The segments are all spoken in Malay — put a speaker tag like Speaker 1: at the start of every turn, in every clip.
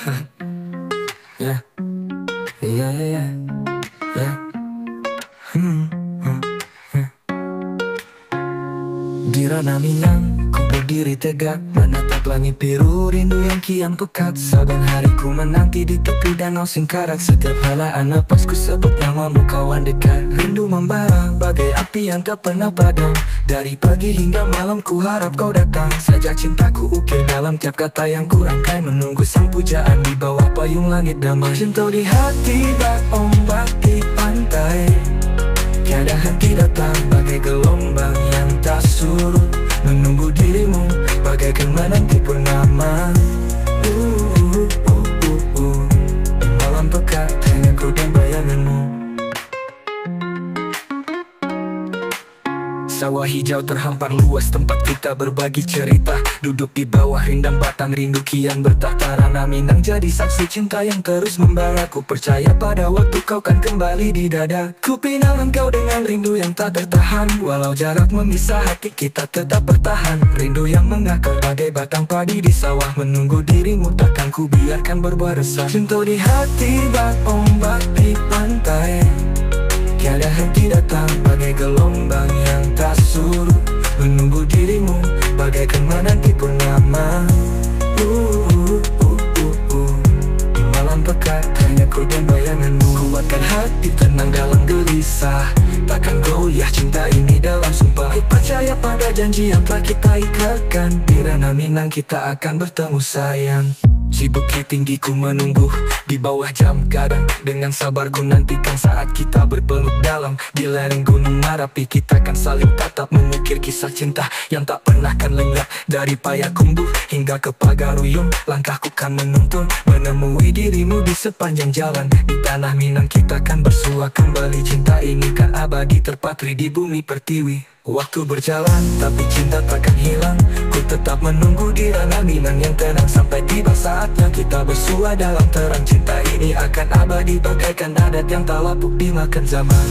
Speaker 1: Yeah, yeah, yeah, yeah. Hmm, hmm, hmm. Di ranah Minang, ku berdiri tegak menatap langit biru, rindu yang kian pekat. Saban hari ku menanti di tepi danau Singkarak. Setiap helaan napas ku sebut namamu, kawan dekat. Rindu membara bagai api yang tak pernah padam. Dari pagi hingga malam ku harap kau datang. Sajak cintaku ukir dalam tiap kata yang ku rangkai, menunggu sang pujaan di bawah payung langit damai. Cinta di hati bak ombak di pantai, tiada henti datang bagai gelombang yang tak surut, menunggu dirimu bagaikan menanti purnama. Di malam pekat hanya ku dan bayanganmu. Sawah hijau terhampar luas, tempat kita berbagi cerita. Duduk di bawah rindang batang rindu kian bertahta. Ranah Minang jadi saksi cinta yang terus membara. Ku percaya pada waktu kau kan kembali di dada. Ku pinang engkau dengan rindu yang tak tertahan. Walau jarak memisah, hati kita tetap bertahan. Rindu yang mengakar bagai batang padi di sawah, menunggu dirimu takkan ku biarkan berbuah resah. Cinta di hati bak ombak di pantai, tiada henti datang bagai gelombang yang tak surut, menunggu dirimu bagaikan menanti purnama. Di malam pekat hanya ku dan bayanganmu. Kuatkan hati tenang dalam gelisah, takkan goyah cinta ini dalam sumpah. Ku percaya pada janji yang telah kita ikatkan. Di ranah Minang kita akan bertemu sayang. Di bukit tinggi ku menunggu di bawah jam gadang. Dengan sabar ku nantikan saat kita berpeluk dalam. Di lereng gunung Marapi kita kan saling tatap, mengukir kisah cinta yang tak pernah kan lengah. Dari Payakumbuh hingga ke Pagaruyung, langkahku kan menuntun menemui dirimu di sepanjang jalan. Di tanah Minang kita kan bersua kembali. Cinta ini kan abadi terpatri di bumi pertiwi. Waktu berjalan tapi cinta takkan hilang. Ku tetap menunggu di ranah Minang yang tenang, sampai tiba saatnya kita bersua dalam terang. Cinta ini akan abadi bagaikan adat yang tak lapuk dimakan zaman.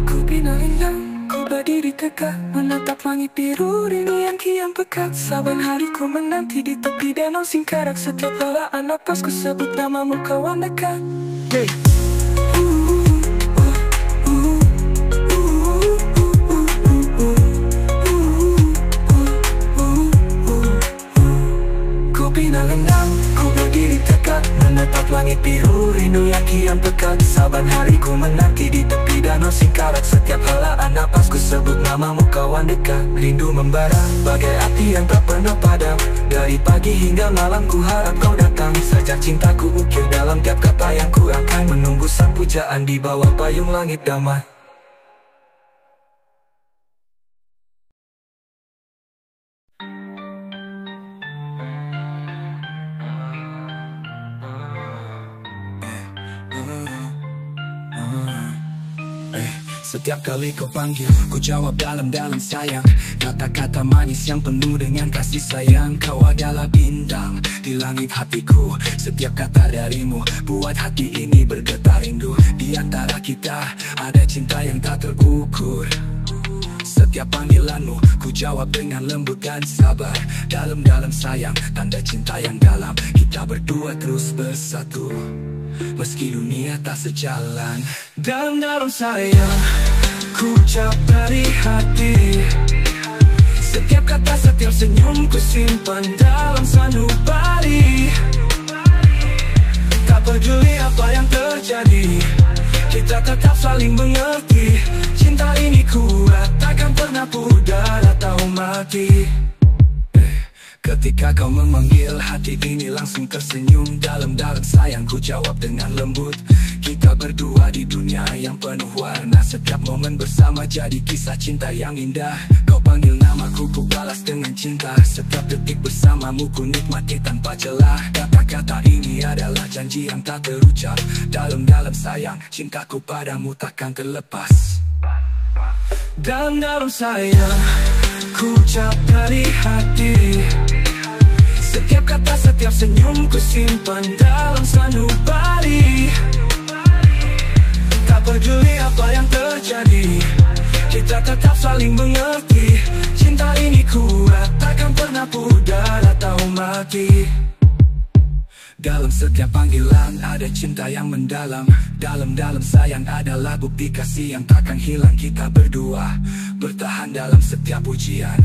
Speaker 1: Ku pinang indah, ku berdiri tegak menatap langit biru, rindu yang kian pekat. Saban hari ku menanti di tepi danau Singkarak. Setiap helaan napas ku sebut namamu, kawan dekat. Hey. Ku pinang endang, ku berdiri tegak menatap langit biru, rindu yang kian pekat. Saban hari ku menanti di tepi danau Singkarak. Setiap helaan napas ku sebut namamu, kawan dekat. Rindu membara bagai api yang tak pernah padam. Dari pagi hingga malam ku harap kau datang. Sajak cintaku ukir dalam tiap kata yang ku rangkai, menunggu sang pujaan di bawah payung langit damai. Setiap kali kau panggil, ku jawab dalam-dalam sayang. Kata-kata manis yang penuh dengan kasih sayang. Kau adalah bintang di langit hatiku. Setiap kata darimu buat hati ini bergetar rindu. Di antara kita ada cinta yang tak terukur. Setiap panggilanmu ku jawab dengan lembut dan sabar. Dalam-dalam sayang, tanda cinta yang dalam. Kita berdua terus bersatu meski dunia tak sejalan. Dalam-dalam sayang, ku ucap dari hati. Setiap kata, setiap senyum ku simpan dalam sanubari. Tak peduli apa yang terjadi, kita tetap saling mengerti. Cinta ini kuat, takkan pernah pudar atau mati. Ketika kau memanggil, hati ini langsung tersenyum. Dalam-dalam sayang ku jawab dengan lembut. Kita berdua di dunia yang penuh warna. Setiap momen bersama jadi kisah cinta yang indah. Kau panggil namaku, ku balas dengan cinta. Setiap detik bersamamu ku nikmati tanpa celah. Kata-kata ini adalah janji yang tak terucap. Dalam-dalam sayang, cintaku padamu takkan terlepas. Dalam-dalam sayang, ku ucap dari hati. Setiap kata, setiap senyum ku simpan dalam sanubari. Tak peduli apa yang terjadi, saling mengerti. Cinta ini kuat, takkan pernah pudar atau mati. Dalam setiap panggilan ada cinta yang mendalam. Dalam-dalam sayang adalah bukti kasih yang takkan hilang. Kita berdua bertahan dalam setiap ujian.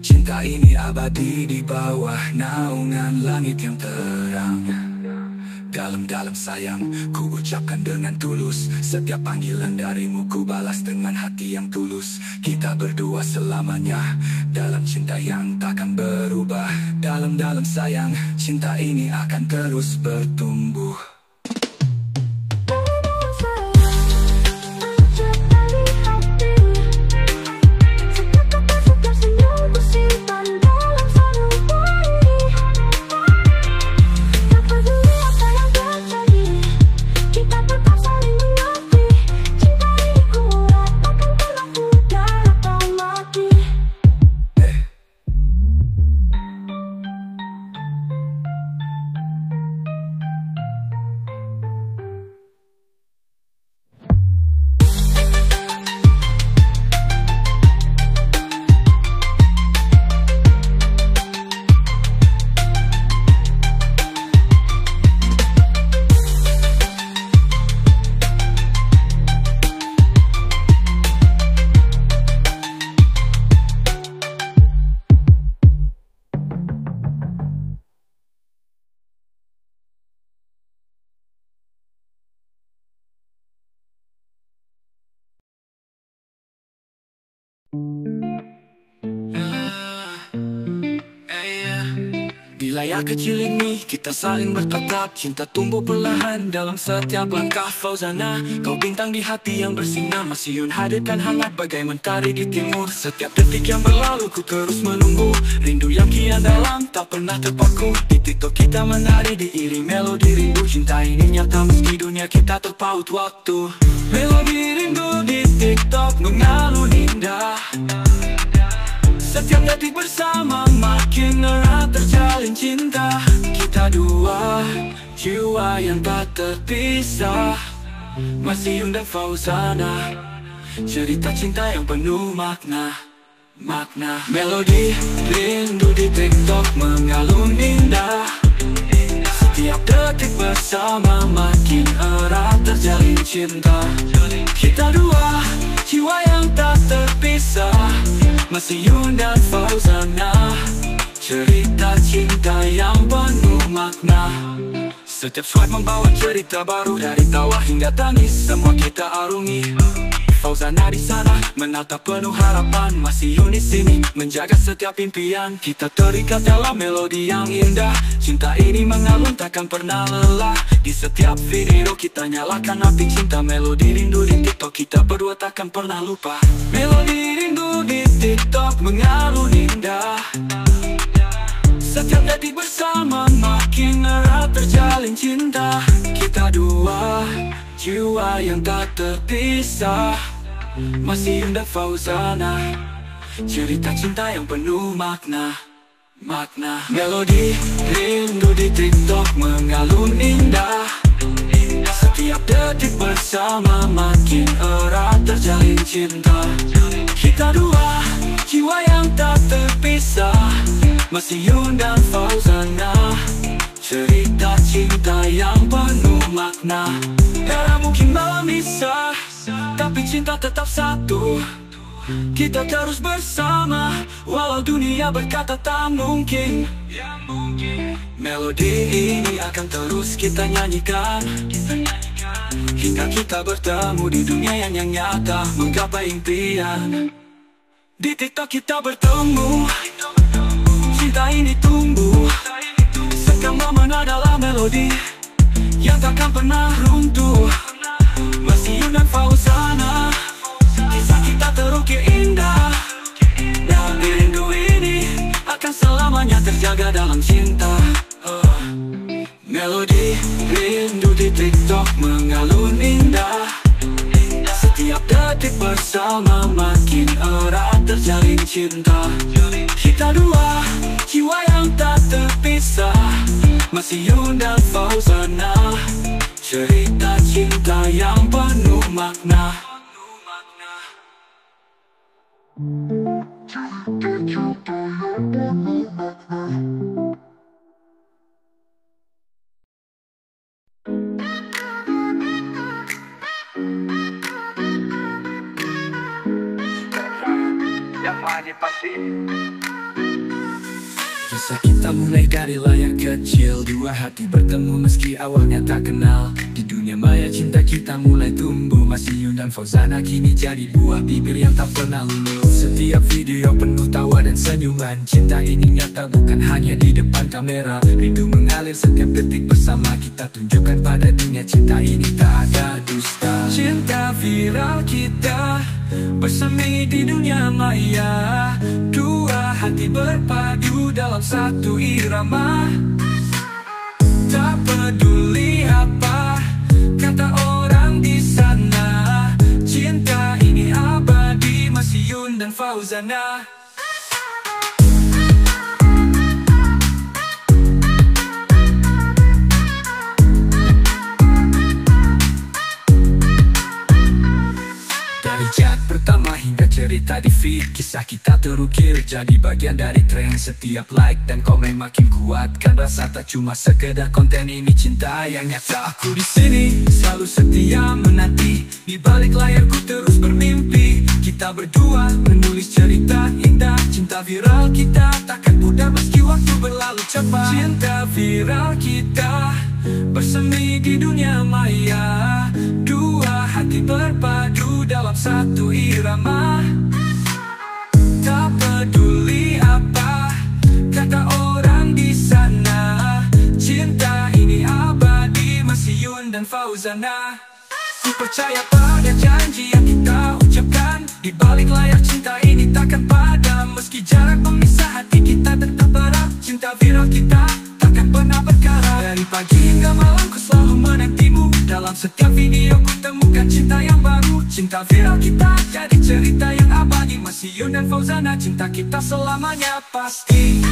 Speaker 1: Cinta ini abadi di bawah naungan langit yang terang. Dalam-dalam sayang, ku ucapkan dengan tulus. Setiap panggilan darimu ku balas dengan hati yang tulus. Kita berdua selamanya dalam cinta yang takkan berubah. Dalam-dalam sayang, cinta ini akan terus bertumbuh. Di layar kecil ini kita saling bertatap. Cinta tumbuh perlahan dalam setiap langkah. Fauzana, kau bintang di hati yang bersinar. Masih hadirkan hangat bagai mentari di timur. Setiap detik yang berlalu ku terus menunggu. Rindu yang kian dalam tak pernah terpaku. Di TikTok kita menari diiring melodi rindu. Cinta ini nyata meski dunia kita terpaut waktu. Melodi rindu di TikTok mengalun indah. Setiap detik bersama makin erat terjalin cinta. Kita dua, jiwa yang tak terpisah. Masyun dan Fauzana, cerita cinta yang penuh makna. Melodi rindu di TikTok mengalun indah. Setiap detik bersama makin erat terjalin cinta. Kita dua, jiwa yang tak terpisah. Masyun dan Fauzana, cerita cinta yang penuh makna. Setiap swipe membawa cerita baru. Dari tawa hingga tangis semua kita arungi. Fauzana di sana menatap penuh harapan. Masyun di sini menjaga setiap impian. Kita terikat dalam melodi yang indah. Cinta ini mengalun takkan pernah lelah. Di setiap video kita nyalakan api cinta. Melodi rindu di TikTok kita berdua takkan pernah lupa. Melodi rindu di TikTok mengalun indah. Setiap detik bersama makin erat terjalin cinta. Kita dua, jiwa yang tak terpisah. Masyun dan Fauzana, cerita cinta yang penuh makna. Melodi rindu di TikTok mengalun indah. Setiap detik bersama makin erat terjalin cinta. Kita dua, jiwa yang tak terpisah. Masyun dan Fauzana, cerita cinta yang penuh makna. Era mungkin memisah, tapi cinta tetap satu. Kita terus bersama, walau dunia berkata tak mungkin. Melodi ini akan terus kita nyanyikan hingga kita bertemu di dunia yang nyata, menggapai impian. Di TikTok kita bertemu, cinta ini tumbuh. Sekamang adalah melodi yang takkan pernah runtuh. Masyun dan Fauzana, kisah kita terukir indah. Dan rindu ini akan selamanya terjaga dalam cinta. Melodi rindu di TikTok mengalun indah. Setiap detik bersama makin erat terjalin cinta. Kita dua, jiwa yang tak terpisah. Masyun dan Fauzana, cerita cinta yang penuh makna. Yang mana pasti kisah kita mulai dari layar kecil. Dua hati bertemu meski awalnya tak kenal. Di dunia maya cinta kita mulai tumbuh. Mas Iyun dan Fauzana kini jadi buah bibir yang tak pernah luluh. Setiap video penuh tawa dan senyuman. Cinta ini nyata bukan hanya di depan kamera. Rindu mengalir setiap detik bersama kita. Tunjukkan pada dunia cinta ini tak ada dusta. Cinta viral kita bersemi di dunia maya. Dua hati berpadu dalam satu irama. Tak peduli apa kata orang di sana. Cinta ini abadi. Mas Iyun dan Fauzana. Dari chat pertama hingga cerita di feed, kisah kita terukir jadi bagian dari tren. Setiap like dan komen makin kuatkan rasa tak cuma sekedar konten ini cinta yang nyata. Aku di sini selalu setia menanti, di balik layarku terus bermimpi. Kita berdua menulis cerita indah. Cinta viral kita takkan pudar meski waktu berlalu cepat. Cinta viral kita bersemi di dunia maya. Dua hati berpadu dalam satu irama. Tak peduli apa kata orang di sana. Cinta ini abadi. Mas Iyun dan Fauzana. Ku percaya pada janji yang kita ucapkan. Di balik layar cinta ini takkan padam. Meski jarak memisah hati kita tetap erat. Cinta viral kita takkan pernah berkarat. Dari pagi hingga malam ku selalu menantimu. Dalam setiap video ku temukan cinta yang baru. Cinta viral kita jadi cerita yang abadi. Mas Iyun dan Fauzana, cinta kita selamanya pasti.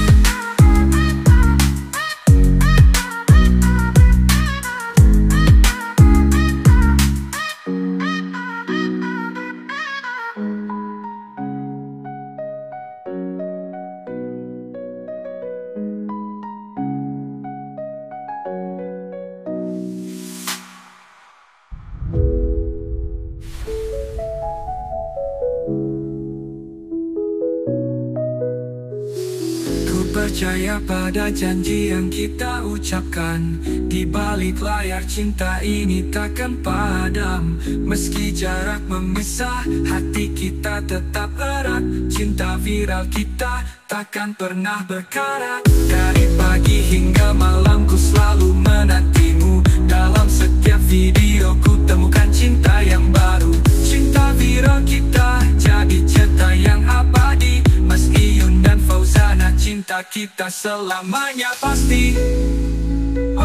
Speaker 1: Percaya pada janji yang kita ucapkan. Di balik layar cinta ini takkan padam. Meski jarak memisah hati kita tetap erat. Cinta viral kita takkan pernah berkarat. Dari pagi hingga malam ku selalu menantimu. Dalam setiap video ku temukan cinta yang baru. Cinta viral kita jadi cerita yang abadi. Mas Iyun dan Fauzana, cinta kita selamanya pasti. Oh,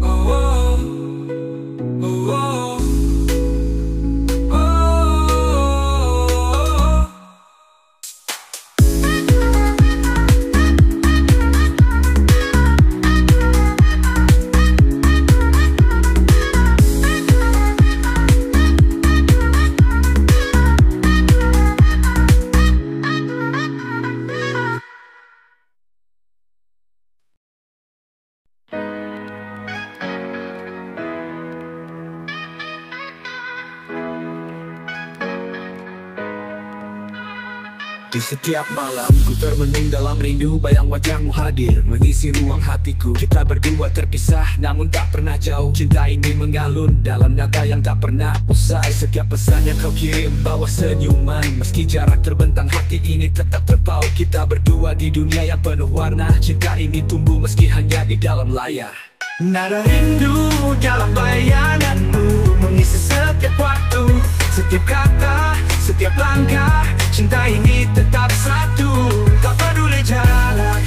Speaker 1: oh, oh, oh, oh, oh. Di setiap malam ku termenung dalam rindu. Bayang wajahmu hadir mengisi ruang hatiku. Kita berdua terpisah namun tak pernah jauh. Cinta ini mengalun dalam nada yang tak pernah usai. Setiap pesan yang kau kirim bawa senyuman. Meski jarak terbentang hati ini tetap terpaut. Kita berdua di dunia yang penuh warna. Cinta ini tumbuh meski hanya di dalam layar. Nada rindu dalam bayanganmu mengisi setiap waktu, setiap kata, setiap langkah. Cinta ini tetap satu. Tak peduli jarak,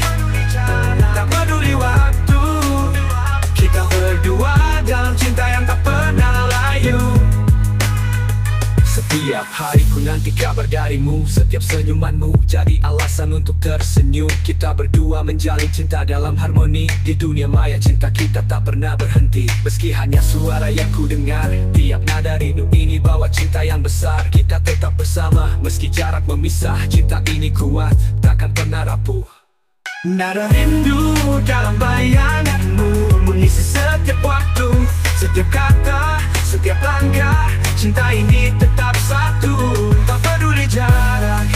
Speaker 1: tak peduli waktu. Kita berdua dalam cinta yang tak pernah layu. Setiap hari ku nanti nanti kabar darimu. Setiap senyumanmu jadi alasan untuk tersenyum. Kita berdua menjalin cinta dalam harmoni. Di dunia maya cinta kita tak pernah berhenti. Meski hanya suara yang ku dengar, tiap nada rindu ini bawa cinta yang besar. Kita tetap bersama meski jarak memisah. Cinta ini kuat, takkan pernah rapuh. Nada rindu dalam bayanganmu mengisi setiap waktu, setiap kata, setiap langkah. Cinta ini tetap satu, tak peduli jarak,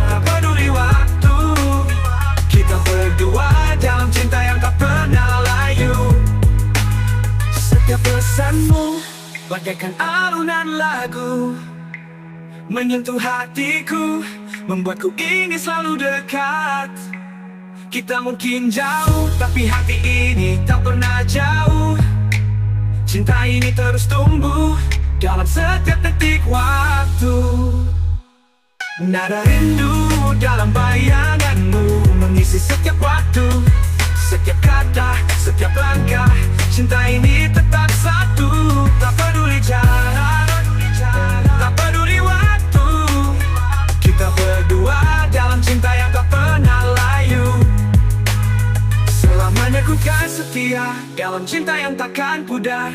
Speaker 1: tak peduli waktu. Kita berdua dalam cinta yang tak pernah layu. Setiap pesanmu bagaikan alunan lagu, menyentuh hatiku, membuatku ingin selalu dekat. Kita mungkin jauh, tapi hati ini tak pernah jauh. Cinta ini terus tumbuh dalam setiap detik waktu. Nada rindu dalam bayanganmu mengisi setiap waktu, setiap kata, setiap langkah. Cinta ini tetap satu, tak peduli jarak, tak peduli waktu. Kita berdua dalam cinta yang tak pernah layu. Selamanya ku kan setia dalam cinta yang takkan pudar.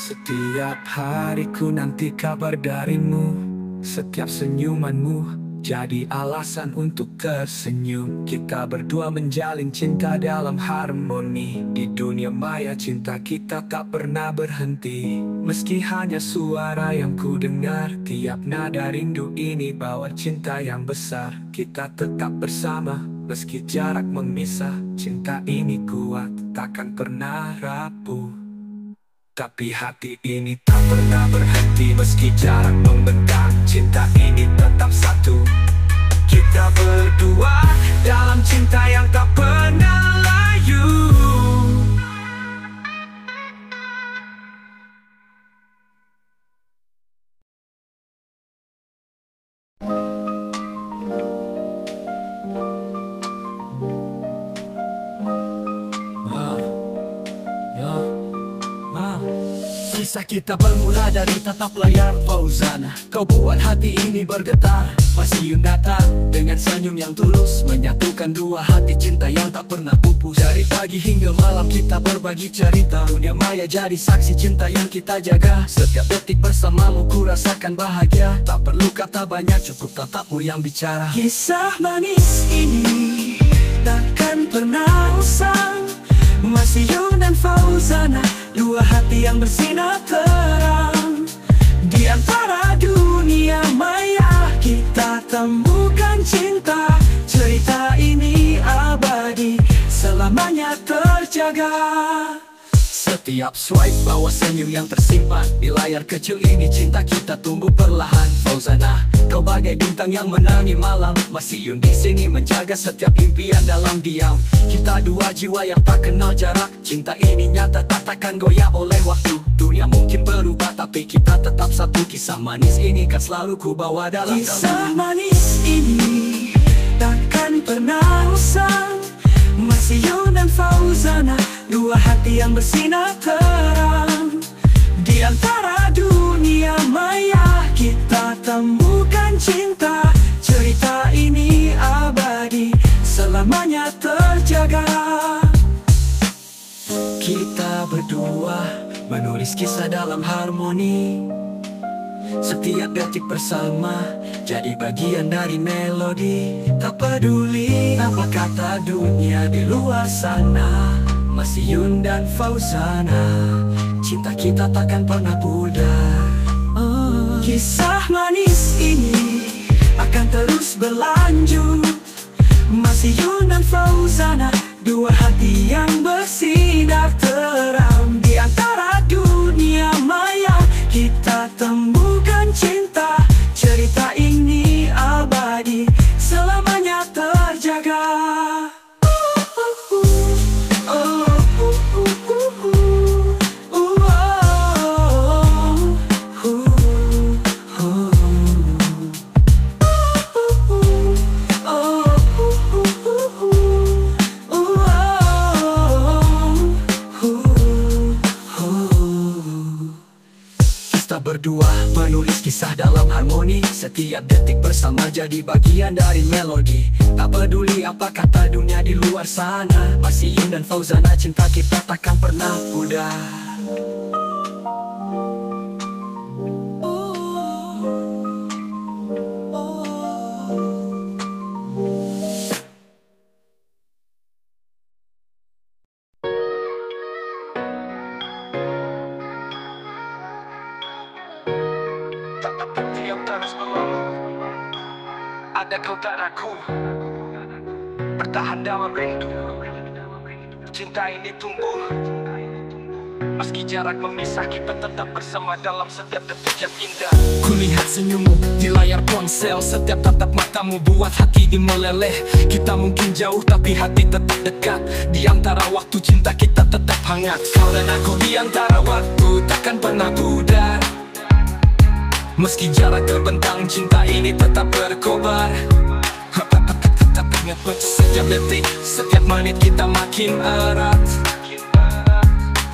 Speaker 1: Setiap hariku nanti kabar darimu. Setiap senyumanmu jadi alasan untuk tersenyum. Kita berdua menjalin cinta dalam harmoni. Di dunia maya cinta kita tak pernah berhenti. Meski hanya suara yang ku dengar, tiap nada rindu ini bawa cinta yang besar. Kita tetap bersama meski jarak memisah. Cinta ini kuat, takkan pernah rapuh. Tapi hati ini tak pernah berhenti meski jarak membentang. Cinta ini tetap satu. Kita berdua dalam cinta yang tak pernah layu. Kisah kita bermula dari tatap layar Fauzana. Kau buat hati ini bergetar. Masih datang dengan senyum yang tulus, menyatukan dua hati cinta yang tak pernah pupus. Dari pagi hingga malam kita berbagi cerita. Dunia maya jadi saksi cinta yang kita jaga. Setiap detik bersamamu ku rasakan bahagia. Tak perlu kata banyak, cukup tatapmu yang bicara. Kisah manis ini takkan pernah usang. Masih Yun dan Fauzana, dua hati yang bersinar terang. Di antara dunia maya kita temukan cinta. Cerita ini abadi, selamanya terjaga. Setiap swipe bawa senyum yang tersimpan. Di layar kecil ini cinta kita tumbuh perlahan. Fauzana, kau bagai bintang yang menangi malam. Masih Yun di sini menjaga setiap impian dalam diam. Kita dua jiwa yang tak kenal jarak. Cinta ini nyata, takkan goyah oleh waktu. Dunia mungkin berubah tapi kita tetap satu. Kisah manis ini kan selalu ku bawa dalam
Speaker 2: Kisah manis ini takkan pernah usang. Masih Yun dan Fauzana, dua hati yang bersinar terang. Di antara dunia maya kita temukan cinta. Cerita ini abadi, selamanya terjaga. Kita berdua menulis kisah dalam harmoni. Setiap detik bersama jadi bagian dari melodi. Tak peduli apa kata dunia di luar sana. Masih Yun dan Fauzana, cinta kita takkan pernah pudar. Kisah manis ini akan terus berlanjut. Masih Yun dan Fauzana, dua hati yang bersinar terang. menjaga. Kita berdua menulis kisah dalam harmoni. Setiap detik bersama jadi bagian dari melodi. Tak peduli apa kata dunia di luar sana, Mas Iyun dan Fauzana, cinta kita takkan pernah pudar. Diam terus melulu, ada kau tak ragu, bertahan dalam rindu. Cinta ini tumbuh, meski jarak memisah, kita tetap bersama dalam setiap detik yang indah. Kulihat senyummu di layar ponsel, setiap tatap matamu buat hati ini meleleh. Kita mungkin jauh tapi hati tetap dekat. Di antara waktu cinta kita tetap hangat. Kau dan aku di antara waktu takkan pernah pudar. Meski jarak terbentang, cinta ini tetap berkobar. Tetap ingat setiap detik, setiap menit kita makin erat.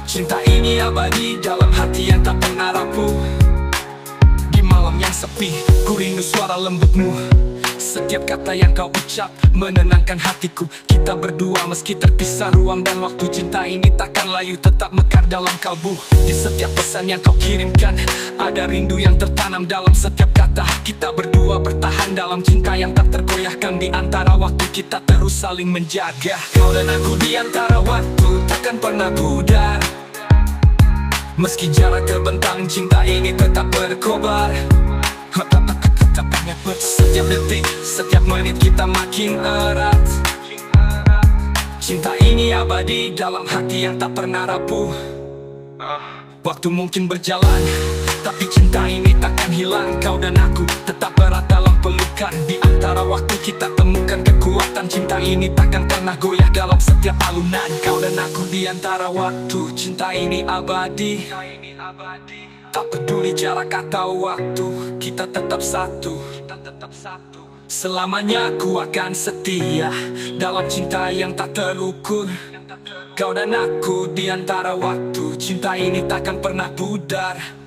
Speaker 2: Cinta ini abadi dalam hati yang tak pernah rapuh. Di malam yang sepi, ku rindu suara lembutmu. Setiap kata yang kau ucap menenangkan hatiku. Kita berdua meski terpisah ruang dan waktu. Cinta ini takkan layu, tetap mekar dalam kalbu. Di setiap pesan yang kau kirimkan, ada rindu yang tertanam dalam setiap kata. Kita berdua bertahan dalam cinta yang tak tergoyahkan. Di antara waktu kita terus saling menjaga. Kau dan aku di antara waktu takkan pernah pudar. Meski jarak terbentang, cinta ini tetap berkobar. Setiap detik, setiap menit kita makin erat. Cinta ini abadi dalam hati yang tak pernah rapuh. Waktu mungkin berjalan, tapi cinta ini takkan hilang. Kau dan aku tetap erat dalam pelukan. Di antara waktu kita temukan kekuatan. Cinta ini takkan pernah goyah dalam setiap alunan. Kau dan aku di antara waktu, cinta ini abadi. Tak peduli jarak atau waktu, kita tetap satu. Selamanya aku akan setia dalam cinta yang tak terukur. Kau dan aku di antara waktu, cinta ini takkan pernah pudar.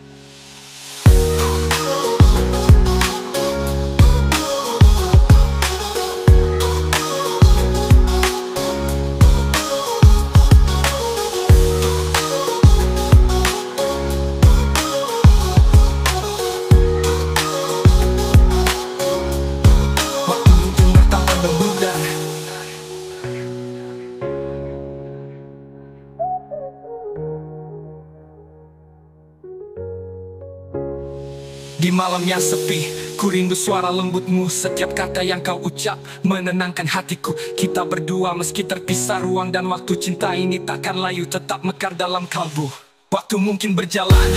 Speaker 2: Di malam yang sepi, ku rindu suara lembutmu. Setiap kata yang kau ucap menenangkan hatiku. Kita berdua meski terpisah ruang dan waktu. Cinta ini takkan layu, tetap mekar dalam kalbu. Waktu mungkin berjalan,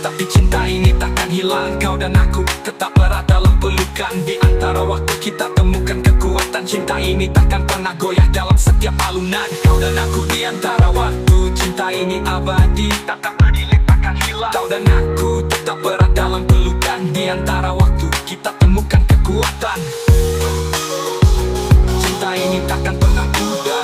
Speaker 2: tapi cinta ini takkan hilang. Kau dan aku tetap erat dalam pelukan. Di antara waktu kita temukan kekuatan. Cinta ini takkan pernah goyah dalam setiap alunan. Kau dan aku di antara waktu, cinta ini abadi, tak berdiri, takkan hilang. Kau dan aku tetap erat dalam pelukan. Di antara waktu kita temukan kekuatan. Cinta ini takkan pernah pudar.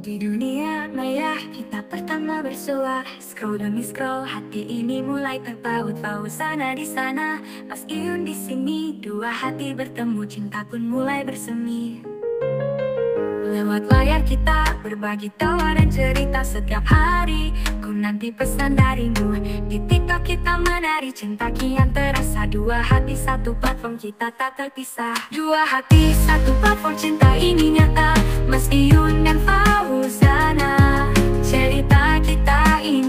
Speaker 3: Di dunia maya kita pertama bersua. Scroll demi scroll, hati ini mulai terpaut. Fauzana di sana, Mas Iyun di sini. Dua hati bertemu, cinta pun mulai bersemi. Lewat layar kita berbagi tawa dan cerita setiap hari. Ku nanti pesan darimu. Di TikTok kita menari, cinta kian terasa. Dua hati satu platform, kita tak terpisah. Dua hati satu platform, cinta ini nyata. Mas Iyun dan Fauzana, cerita kita ini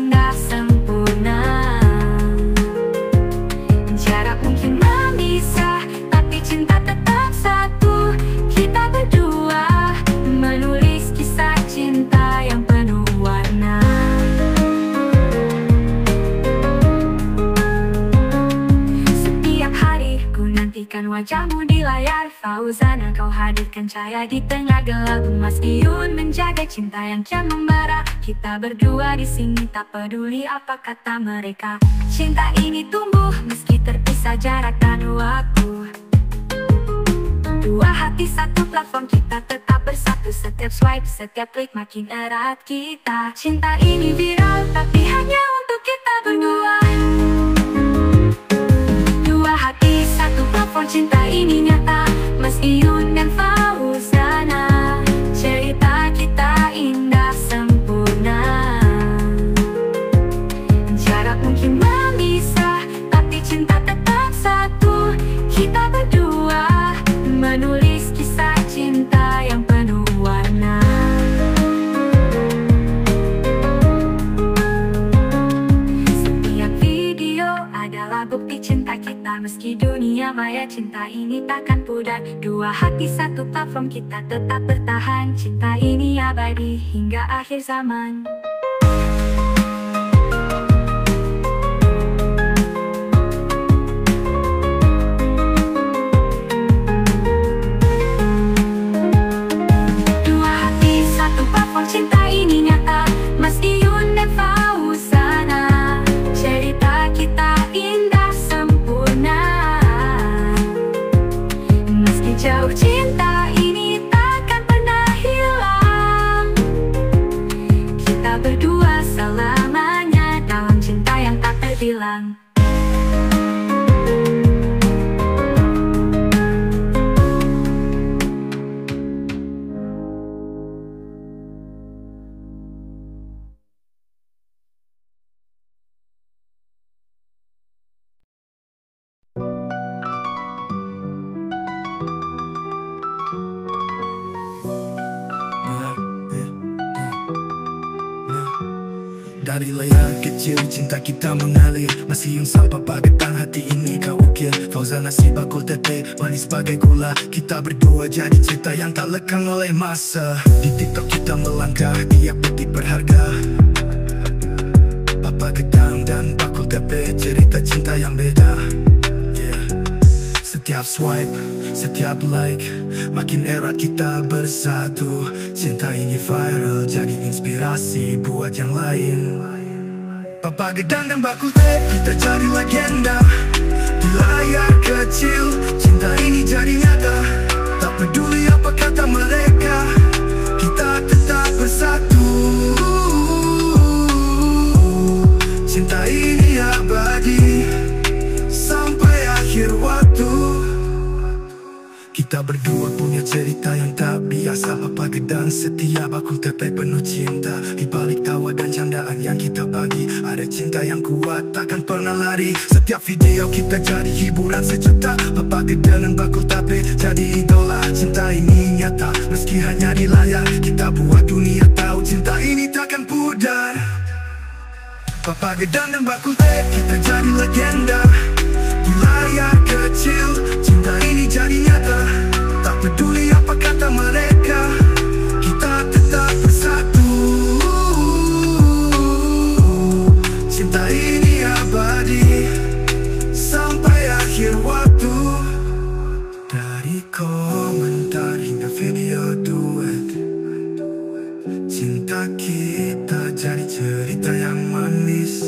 Speaker 3: wajahmu di layar Fauzana, kau hadirkan cahaya di tengah gelap. Mas Iyun menjaga cinta yang kian membara. Kita berdua di sini tak peduli apa kata mereka. Cinta ini tumbuh meski terpisah jarak dan waktu. Dua hati satu platform, kita tetap bersatu. Setiap swipe, setiap klik makin erat kita. Cinta ini viral tapi hanya untuk kita berdua. Dua hati satu platform, cinta ini nyata. Mas Iyun dan Fauzana, cerita kita indah sempurna. Jarak mungkin memisah tapi cinta tetap satu. Kita berdua menulis kisah cinta yang penuh warna. Setiap video adalah bukti cinta kita. Meski dunia maya, cinta ini takkan pudar. Dua hati satu platform, kita tetap bertahan. Cinta ini abadi hingga akhir zaman. Cinta ini nyata, Mas Iyun dan Fauzana, cerita kita indah sempurna. Meski jauh, cinta ini takkan pernah hilang. Kita berdua selamanya dalam cinta yang tak terbilang.
Speaker 1: Dari layar kecil cinta kita mengalir. Masih Iyun sampai pagetan, hati ini kau ukir. Fauzana si bakul tete, manis bagai gula. Kita berdua jadi cerita yang tak lekang oleh masa. Di TikTok kita melangkah, tiap detik berharga. Papa gedang dan bakul tepe, cerita cinta yang beda. Setiap swipe, setiap like, makin erat kita bersatu. Cinta ini viral, jadi inspirasi buat yang lain. Papa gedang dan bakul teh, kita jadi legenda. Di layar kecil, cinta ini jadi nyata. Tak peduli apa kata mereka, kita tetap bersatu. Cinta ini abadi sampai akhir waktu. Kita berdua punya cerita yang tak biasa. Papa gedang setia, bakul tepe penuh cinta. Di balik tawa dan candaan yang kita bagi, ada cinta yang kuat takkan pernah lari. Setiap video kita jadi hiburan sejuta. Papa gedang dan bakul tepe jadi idola. Cinta ini nyata meski hanya di layar. Kita buat dunia tahu cinta ini takkan pudar. Papa gedang dan bakul teh, kita jadi legenda. Di layar kecil, cinta ini jadi nyata. Tak peduli apa kata mereka, kita tetap bersatu. Cinta ini abadi sampai akhir waktu. Dari komentar hingga video duet, cinta kita jadi cerita yang manis.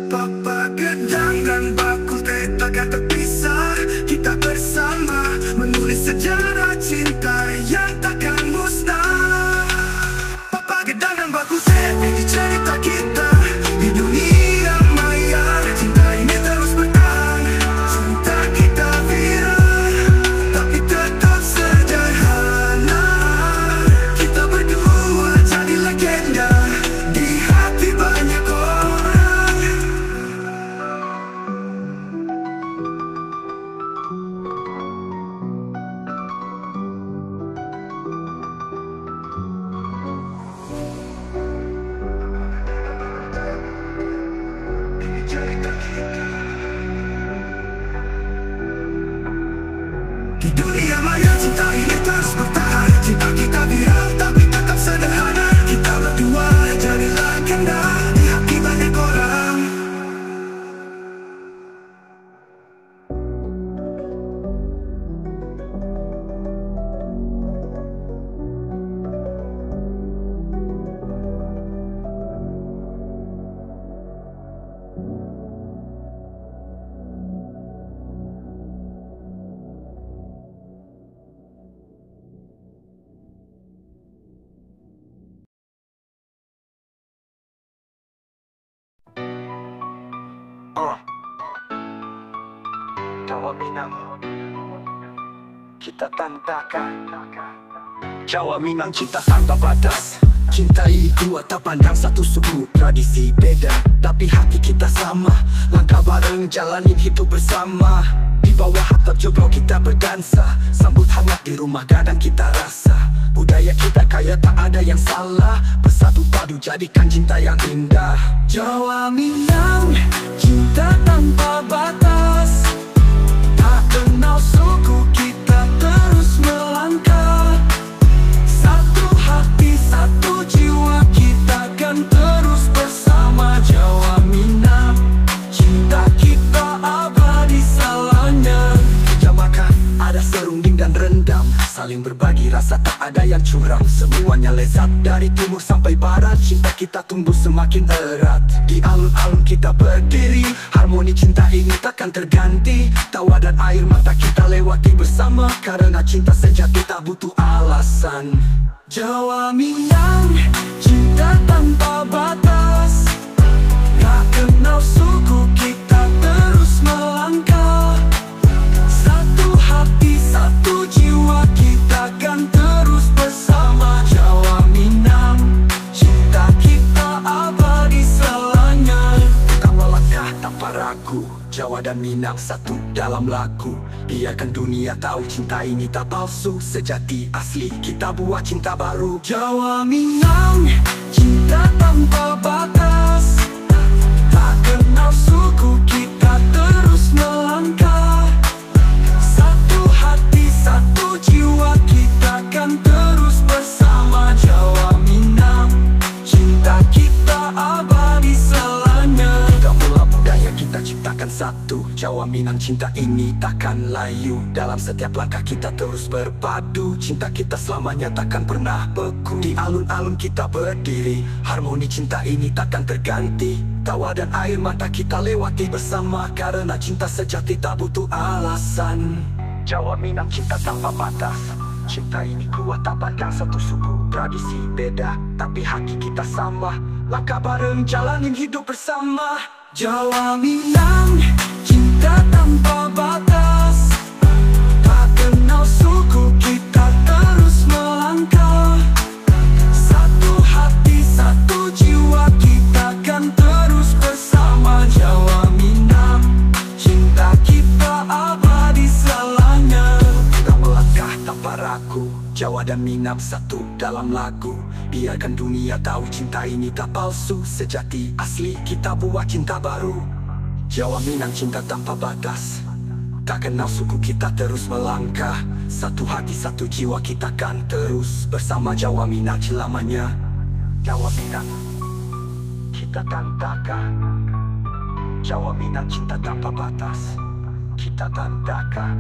Speaker 1: Papa gedang dan bakul teh takkan terpisah. Kita bersama menulis sejarah cinta yang takkan musnah. Papa gedang dan bakul teh, ini cerita kita di dunia maya. Cinta ini terus bertahan. Cinta kita viral tapi tetap sederhana. Kita berdua jadi legenda di hati banyak orang. Jawa Minang, kita tandakan. Jawa Minang cinta tanpa batas. Cintai dua tak pandang satu suku. Tradisi beda tapi hati kita sama. Langkah bareng jalanin hidup bersama. Di bawah atap joglo kita berdansa. Sambut hangat di rumah gadang kita rasa. Budaya kita kaya tak ada yang salah. Bersatu padu jadikan cinta yang indah. Jawa Minang, cinta tanpa batas. Tak kenal suku kita terus melangkah. Satu hati, satu jiwa kita kan terus bersama. Jawa Minang, cinta kita abadi selamanya. Meja makan ada serunding dan rendang. Saling berbagi rasa tak ada yang curang. Semuanya lezat dari timur sampai barat. Cinta kita tumbuh semakin erat. Di alun-alun kita berdiri. Harmoni cinta ini takkan terganti. Tawa dan air mata kita lewati bersama. Karena cinta sejati tak butuh alasan. Jawa Minang, cinta tanpa batas. Tak kenal suku kita terus melangkah. Satu hati, satu jiwa kita kan terus bersama. Jawa Minang, cinta kita abadi selamanya. Kita melangkah tanpa ragu. Jawa dan Minang satu dalam lagu. Biarkan dunia tahu cinta ini tak palsu. Sejati asli kita buat cinta baru. Jawa Minang, cinta tanpa batas. Tak kenal suku kita terus melangkah. Satu hati, satu jiwa kita kan terus bersama. Jawa Minang, cinta kita abadi selamanya. Mula budaya kita ciptakan satu. Jawa Minang cinta ini takkan layu. Dalam setiap langkah kita terus berpadu. Cinta kita selamanya takkan pernah beku. Di alun-alun kita berdiri. Harmoni cinta ini takkan terganti. Tawa dan air mata kita lewati bersama. Karena cinta sejati tak butuh alasan. Jawa Minang cinta tanpa batas. Cinta ini kuat tak pandang satu suku. Tradisi beda tapi hati kita sama. Langkah bareng jalanin hidup bersama. Jawa Minang, cinta tanpa batas. Tak kenal suku kita terus melangkah. Satu hati, satu jiwa kita kan terus bersama. Jawa Minang, cinta kita abadi selamanya. Kita melangkah tanpa ragu. Jawa dan Minang satu dalam lagu. Biarkan dunia tahu cinta ini tak palsu. Sejati asli kita buat cinta baru. Jawa Minang cinta tanpa batas. Tak kenal suku kita terus melangkah. Satu hati satu jiwa kita kan terus bersama. Jawa Minang selamanya. Jawa Minang kita tandakan. Jawa Minang cinta tanpa batas. Kita tandakan.